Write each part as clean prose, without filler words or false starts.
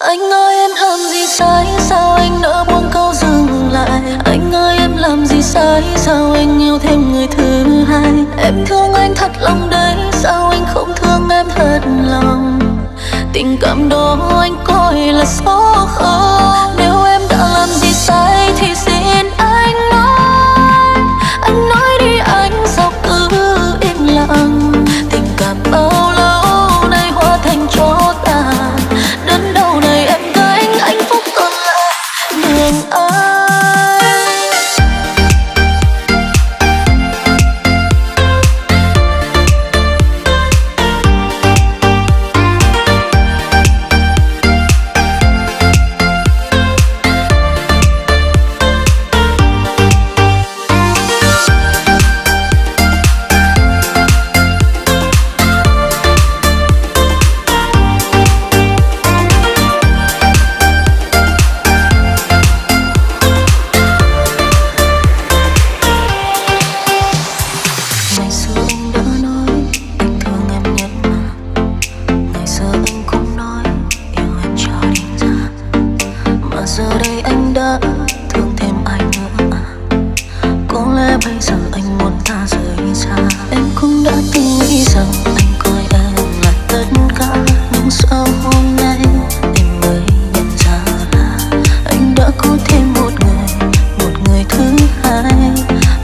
Anh ơi em làm gì sai, sao anh nỡ buông câu dừng lại? Anh ơi em làm gì sai, sao anh yêu thêm người thứ hai? Em thương anh thật lòng đấy, sao anh không thương em thật lòng? Tình cảm đó anh coi là số không. Nếu em đã làm gì sai thì xin anh nói đi anh sao cứ im lặng? Tình cảm bao lâu nay hóa thành tro tàn, đến đâu này em gánh hạnh phúc còn lại đường anh. Giờ đây anh đã thương thêm ai nữa, có lẽ bây giờ anh muốn ta rời xa. Em cũng đã từng nghĩ rằng anh coi em là tất cả, nhưng sao hôm nay em mới nhận ra là anh đã có thêm một người thứ hai.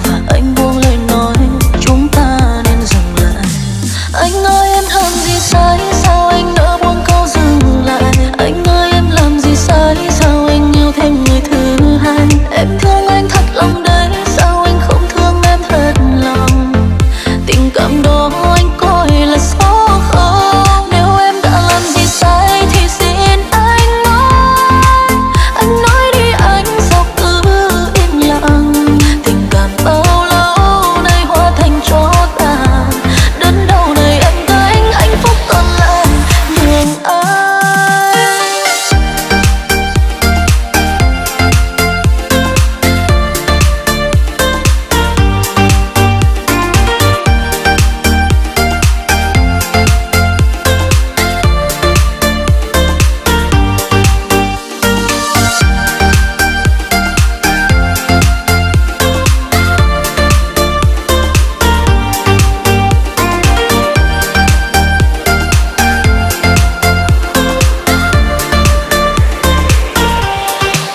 Và anh buông lời nói chúng ta nên dừng lại. Anh ơi em làm gì sai, sao anh nỡ buông câu dừng lại? Anh ơi em làm gì sai, sao anh yêu thêm người thứ hai? Em thương anh thật lòng đấy, sao anh không thương em thật lòng? Tình cảm đó anh coi là số không. Nếu em đã làm gì sai thì xin anh nói đi anh sao cứ im lặng? Tình cảm bao lâu nay hóa thành tro tàn, đến đâu này em gánh hạnh phúc còn lại đường anh.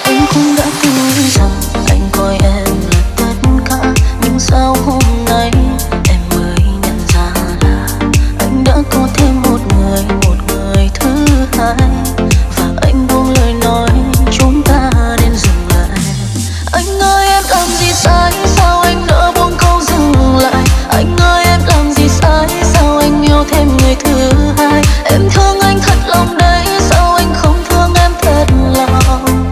Anh cũng đã từng nghĩ rằng anh coi em là tất cả, nhưng sao hôm nay em mới nhận ra là anh đã có thêm một người thứ hai. Và anh buông lời nói chúng ta nên dừng lại. Anh ơi em làm gì sai, sao anh nỡ buông câu dừng lại? Anh ơi em làm gì sai, sao anh yêu thêm người thứ hai? Em thương anh thật lòng đấy, sao anh không thương em thật lòng?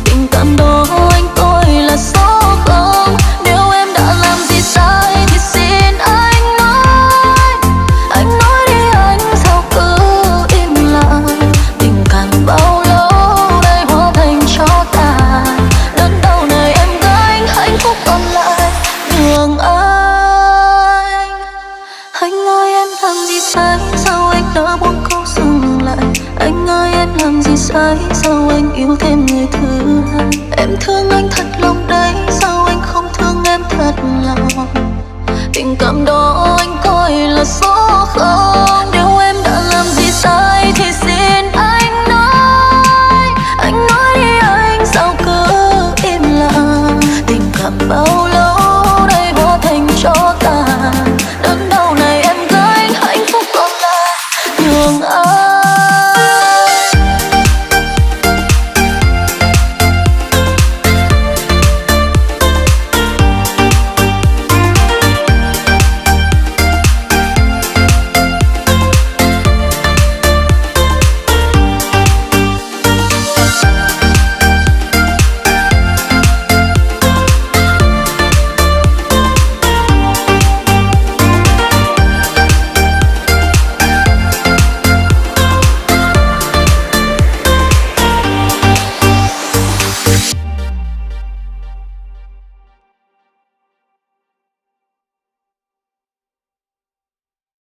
Tình cảm đó anh coi là số không. Nếu em đã làm gì sai thì xin anh nói đi anh sao cứ im lặng? Tình cảm bao lâu nay hóa thành tro tàn, đến đâu này em gánh hạnh phúc còn lại đường anh. Anh ơi em làm gì sai, sao anh đã buông câu dừng lại? Anh ơi em làm gì sai, sao anh yêu thêm người thứ hai? Em thương anh thật lòng đấy, sao anh không thương em thật lòng? Tình cảm đó anh coi là số không. Nếu